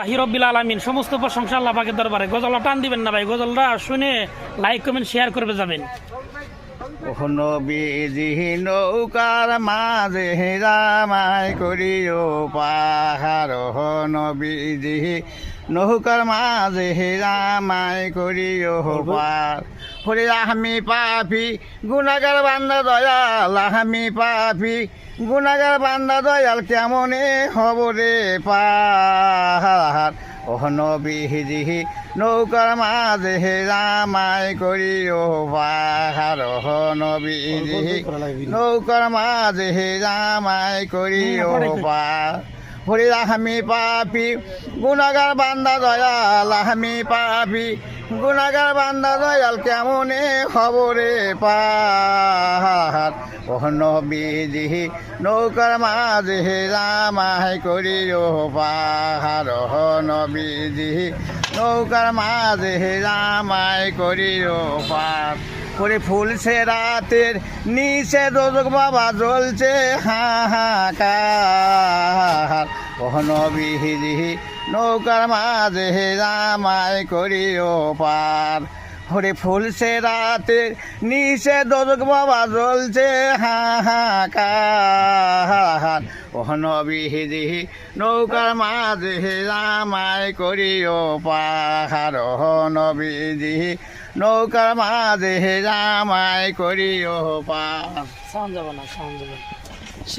হিরব্বিল আলামিন, সমস্ত প্রশংসা আল্লাহ পাকের দরবারে। গজলটা টান দিবেন না ভাই, গজলটা শুনে লাইক কমেন্ট শেয়ার করবে যাবেন। ও নবীজি নৌকার মাঝে রামায় করিও পাহাড়, নবীজি নৌকার মাঝে রামায় করিও পার। হরে আমি পাপি গুনাগার বান্দা দয়াল, আমি পাপি গুনাগার বান্দা দয়াল, কেমনে হব রে পাহাড়। ও নবীজি নৌকার মাঝে রামায় করিও পাহাড়, নবীজি নৌকার মাঝে রামায় করিও পার। হরে আমি পাপি গুনাগার বান্দা দয়াল, আমি পাপি গুনাগার বান্দা দয়াল, কেমনে খবরে পাহাড়। ও নবীজি নৌকার মাঝে রামায় করিও পাহাড়, নবীজি নৌকার মাঝে রামায় করিও পার। করে ফুলছে রাতের নিচে দোজক বাবা জ্বলছে হাহাকার। ও নবীজি নৌকার মাঝে রামায় করিও পার। হরে ফুলছে রাতের নিচে দোজক বাবা জ্বলছে হাহাকার। ও নবীজি নৌকার মাঝে রামায় করিও পাহাড়, নবীজি নৌকার মাঝে রামায় করিও পার। সাউন্ড যাবে না, সাউন্ড যাবে না।